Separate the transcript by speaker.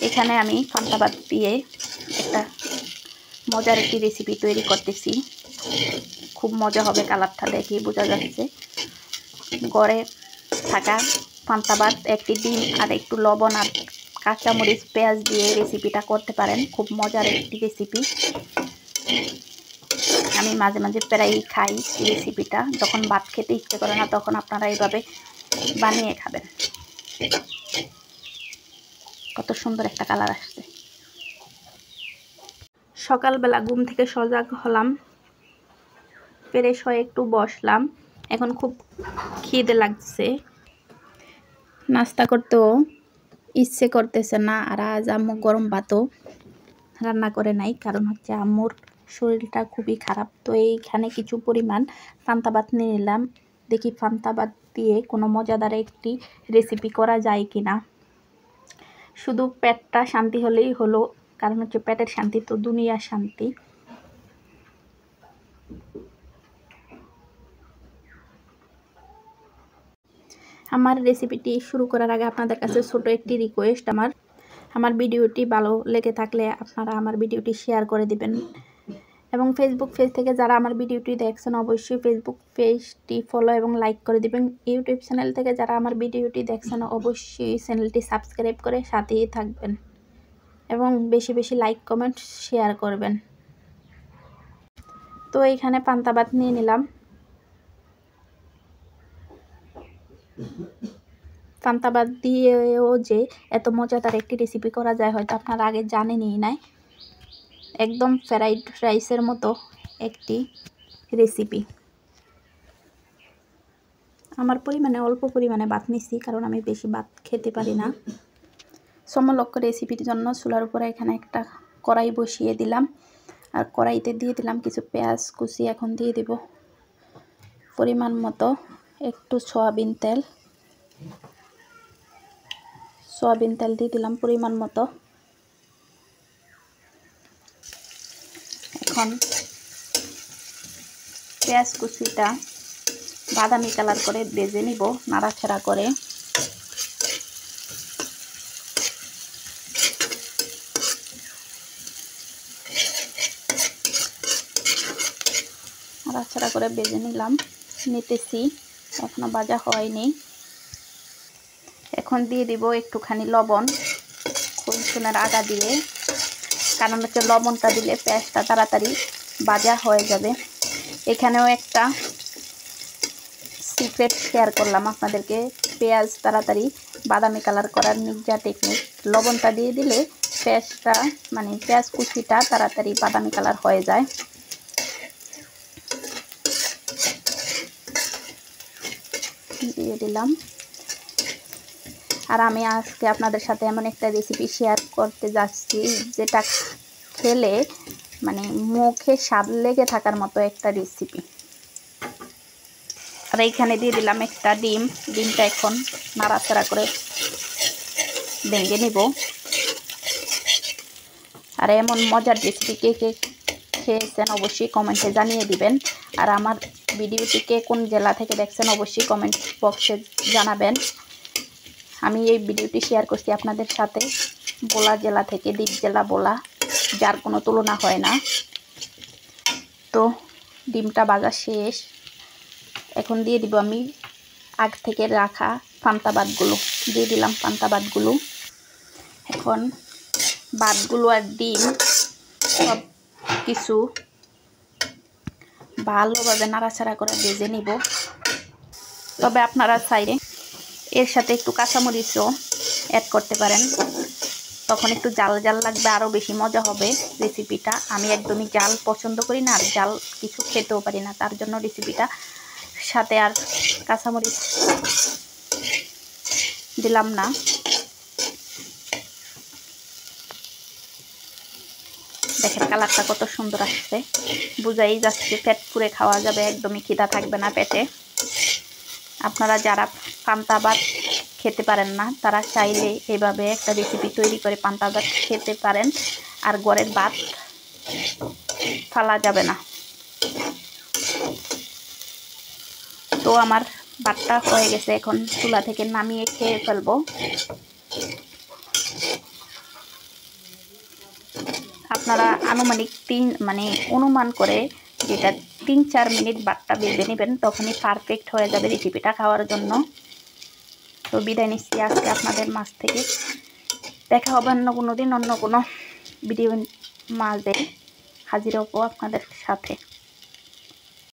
Speaker 1: এখানে আমি পান্তা ভাত দিয়ে একটা মজার একটি রেসিপি তৈরি করতেছি। খুব মজা হবে, কালারটা দেখেই বোঝা যাচ্ছে। ঘরে থাকা পান্তা ভাত, একটি ডিম আর একটু লবণ আর কাঁচামরিচ পেঁয়াজ দিয়ে রেসিপিটা করতে পারেন। খুব মজার একটি রেসিপি। আমি মাঝে মাঝে প্রায়ই খাই রেসিপিটা। যখন ভাত খেতে ইচ্ছে করে না তখন আপনারা এইভাবে বানিয়ে খাবেন। কত সুন্দর একটা কালার আসছে। সকালবেলা ঘুম থেকে সজাগ হলাম, ফ্রেশ হয়ে একটু বসলাম। এখন খুব খিদে লাগছে, নাস্তা করতেও ইচ্ছে করতেছে না। আর আজ আম্মু গরম ভাতও রান্না করে নাই, কারণ হচ্ছে আম্মুর শরীরটা খুবই খারাপ। তো এইখানে কিছু পরিমাণ পান্তা ভাত নিয়ে নিলাম। দেখি পান্তা ভাত দিয়ে কোনো মজাদার একটি রেসিপি করা যায় কি না। শুধু পেটটা শান্তি হলেই হলো, কারণ হচ্ছে পেটের শান্তি তো দুনিয়ার শান্তি। আমার রেসিপিটি শুরু করার আগে আপনাদের কাছে ছোট একটি রিকোয়েস্ট। আমার ভিডিওটি ভালো লেগে থাকলে আপনারা আমার ভিডিওটি শেয়ার করে দিবেন, এবং ফেসবুক পেজ থেকে যারা আমার ভিডিওটি দেখছেন অবশ্যই ফেসবুক পেজটি ফলো এবং লাইক করে দিবেন। ইউটিউব চ্যানেল থেকে যারা আমার ভিডিওটি দেখছেন অবশ্যই চ্যানেলটি সাবস্ক্রাইব করে সাথেই থাকবেন, এবং বেশি বেশি লাইক কমেন্ট শেয়ার করবেন। তো এইখানে পান্তা ভাত নিয়ে নিলাম। পান্তা ভাত দিয়েও যে এত মজাদার একটি রেসিপি করা যায় হয়তো আপনারা আগে জানেনই নাই। একদম ফ্রাইড রাইসের মতো একটি রেসিপি। আমার অল্প পরিমাণে ভাত নিচ্ছি, কারণ আমি বেশি ভাত খেতে পারি না। সমলক্ষ রেসিপির জন্য চুলার উপরে এখানে একটা কড়াই বসিয়ে দিলাম, আর কড়াইতে দিয়ে দিলাম কিছু পেঁয়াজ কুচি। এখন দিয়ে দিব পরিমাণ মতো একটু সয়াবিন তেল দিয়ে দিলাম পরিমাণ মতো। এখন পেঁয়াজ কুচিটা বাদামি কালার করে ভেজে নিব, নাড়াচাড়া করে। নাড়াচাড়া করে ভেজে নিতেছি, এখনো ভাজা হয়নি। এখন দিয়ে দিব একটুখানি লবণ, রসুনের আদা দিয়ে, কারণ হচ্ছে লবণটা দিলে পেঁয়াজটা তাড়াতাড়ি ভাজা হয়ে যাবে। এখানেও একটা সিক্রেট শেয়ার করলাম আপনাদেরকে, পেঁয়াজ তাড়াতাড়ি বাদামি কালার করার নির্জা টেকনিক। লবণটা দিয়ে দিলে পেঁয়াজটা পেঁয়াজ কুচিটা তাড়াতাড়ি বাদামি কালার হয়ে যায়। দিয়ে দিলাম। আর আমি আজকে আপনাদের সাথে এমন একটা রেসিপি শেয়ার করতে যাচ্ছি যেটা খেলে মুখে স্বাদ লেগে থাকার মতো একটা রেসিপি। আর এইখানে দিয়ে দিলাম একটা ডিমটা এখন নাড়াচাড়া করে ভেঙে নিব। আর এমন মজার রেসিপি কে কে খেয়েছেন অবশ্যই কমেন্টে জানিয়ে দিবেন। আর আমার ভিডিওটিকে কোন জেলা থেকে দেখছেন অবশ্যই কমেন্ট বক্সে জানাবেন। আমি এই ভিডিওটি শেয়ার করছি আপনাদের সাথে বোলা জেলা থেকে, দ্বীপ জেলা বোলা, যার কোনো তুলনা হয় না। তো ডিমটা ভাজা শেষ। এখন দিয়ে দিব আমি আগ থেকে রাখা পান্তা ভাতগুলো। দিয়ে দিলাম পান্তা ভাতগুলো। এখন ভাতগুলো আর ডিম সব কিছু ভালোভাবে নাড়াচাড়া করে ভেজে নিব। তবে আপনারা চাইলে এর সাথে একটু কাঁচামরিচও অ্যাড করতে পারেন, তখন একটু জাল জাল লাগবে, আরও বেশি মজা হবে রেসিপিটা। আমি একদমই জাল পছন্দ করি না, আর জাল কিছু খেতেও পারি না, তার জন্য রেসিপিটা সাথে আর কাঁচামরিচ দিলাম না। দেখেন কালারটা কত সুন্দর আসছে, বুঝাই যাচ্ছে পেট পুরে খাওয়া যাবে, একদমই খিদা থাকবে না পেটে। আপনারা যারা পান্তা ভাত খেতে পারেন না তারা চাইলে এভাবে একটা রেসিপি তৈরি করে পান্তা ভাত খেতে পারেন, আর ঘরের ভাত ফালা যাবে না। তো আমার ভাতটা হয়ে গেছে, এখন চুলা থেকে নামিয়ে খেয়ে ফেলবো। আপনারা আনুমানিক অনুমান করে যেটা 3-4 মিনিট বাটটা ভেজে নেবেন, তখনই পারফেক্ট হয়ে যাবে রেসিপিটা খাওয়ার জন্য। তো বিদায় নিচ্ছি আজকে আপনাদের মাছ থেকে। দেখা হবে অন্য কোনো দিন অন্য কোনো ভিডিও মাঝে হাজির হবো আপনাদের সাথে।